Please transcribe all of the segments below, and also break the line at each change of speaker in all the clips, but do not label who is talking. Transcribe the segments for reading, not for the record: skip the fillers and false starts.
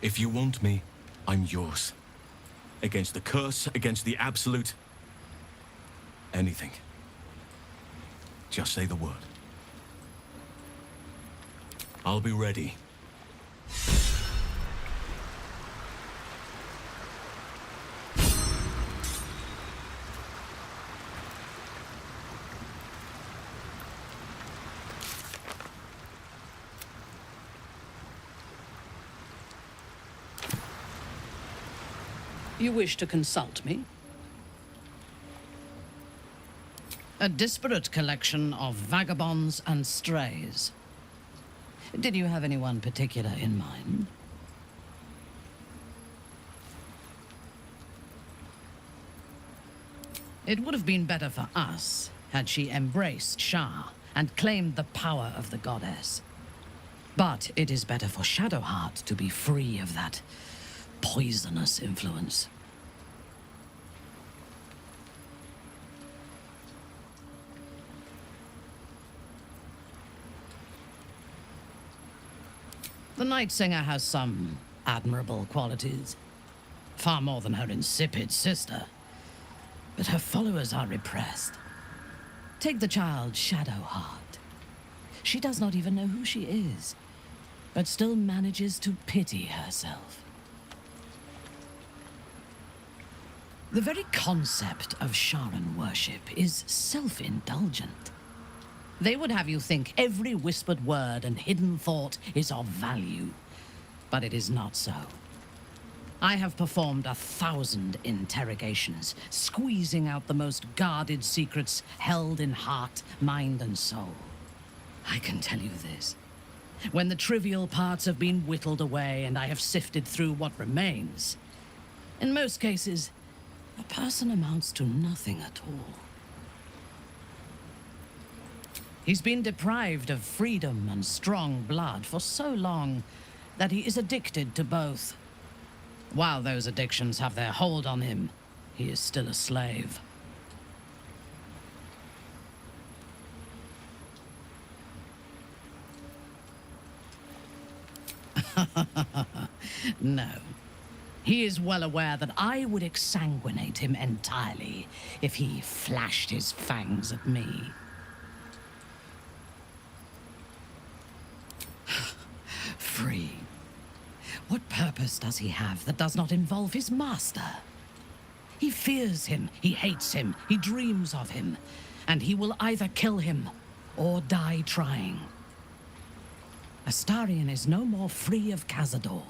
If you want me, I'm yours. Against the curse, against the absolute. Anything. Just say the word. I'll be ready.
You wish to consult me? A disparate collection of vagabonds and strays. Did you have anyone particular in mind? It would have been better for us had she embraced Shah and claimed the power of the goddess. But it is better for Shadowheart to be free of that poisonous influence. The Night Singer has some admirable qualities. Far more than her insipid sister. But her followers are repressed. Take the child Shadowheart. She does not even know who she is, but still manages to pity herself. The very concept of Sharan worship is self-indulgent. They would have you think every whispered word and hidden thought is of value, but it is not so. I have performed 1,000 interrogations, squeezing out the most guarded secrets held in heart, mind, and soul. I can tell you this. When the trivial parts have been whittled away and I have sifted through what remains, in most cases, a person amounts to nothing at all. He's been deprived of freedom and strong blood for so long that he is addicted to both. While those addictions have their hold on him, he is still a slave. No. He is well aware that I would exsanguinate him entirely if he flashed his fangs at me. Free. What purpose does he have that does not involve his master? He fears him, he hates him, he dreams of him, and he will either kill him or die trying. Astarion is no more free of Cazador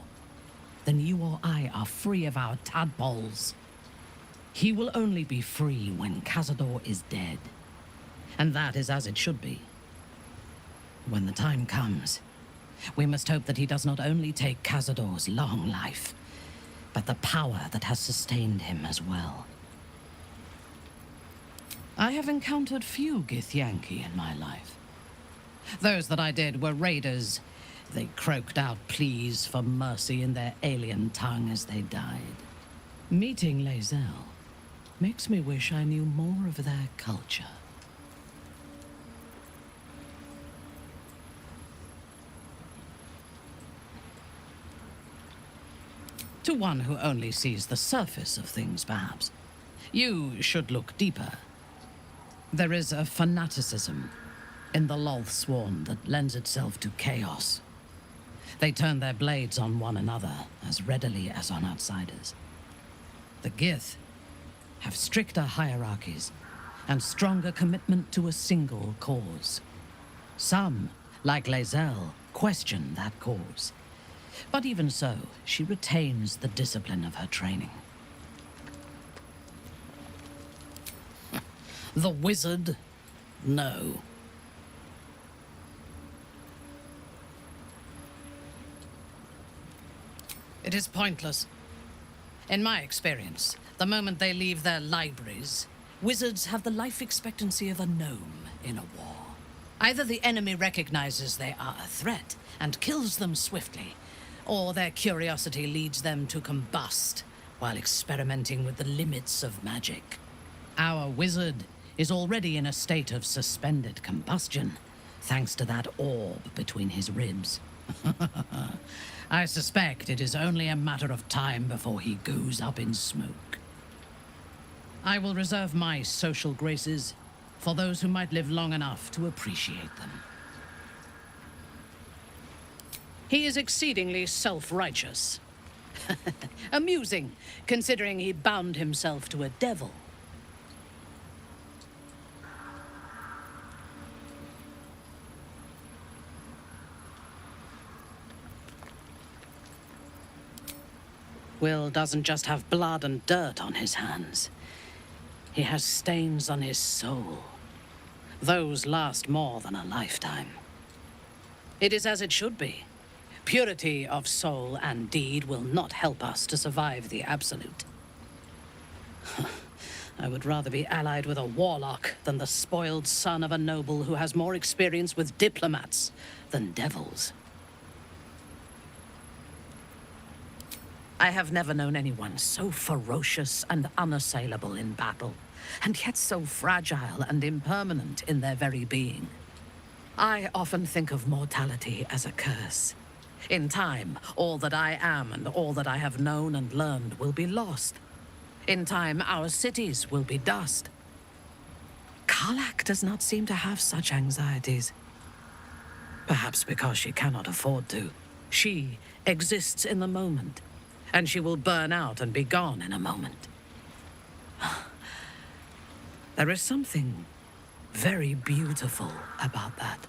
than you or I are free of our tadpoles. He will only be free when Cazador is dead, and that is as it should be. When the time comes, we must hope that he does not only take Cazador's long life, but the power that has sustained him as well. I have encountered few Githyanki in my life. Those that I did were raiders. They croaked out pleas for mercy in their alien tongue as they died. Meeting Lae'zel makes me wish I knew more of their culture. To one who only sees the surface of things, perhaps. You should look deeper. There is a fanaticism in the Lothsworn that lends itself to chaos. They turn their blades on one another as readily as on outsiders. The Gith have stricter hierarchies and stronger commitment to a single cause. Some, like Lae'zel, question that cause. But even so, she retains the discipline of her training. The wizard? No. It is pointless. In my experience, the moment they leave their libraries, wizards have the life expectancy of a gnome in a war. Either the enemy recognizes they are a threat and kills them swiftly, or their curiosity leads them to combust while experimenting with the limits of magic. Our wizard is already in a state of suspended combustion, thanks to that orb between his ribs. I suspect it is only a matter of time before he goes up in smoke. I will reserve my social graces for those who might live long enough to appreciate them. He is exceedingly self-righteous. Amusing, considering he bound himself to a devil. Will doesn't just have blood and dirt on his hands. He has stains on his soul. Those last more than a lifetime. It is as it should be. Purity of soul and deed will not help us to survive the Absolute. I would rather be allied with a Warlock than the spoiled son of a noble who has more experience with diplomats than devils. I have never known anyone so ferocious and unassailable in battle, and yet so fragile and impermanent in their very being. I often think of mortality as a curse. In time, all that I am and all that I have known and learned will be lost. In time, our cities will be dust. Karlak does not seem to have such anxieties. Perhaps because she cannot afford to. She exists in the moment, and she will burn out and be gone in a moment. There is something very beautiful about that.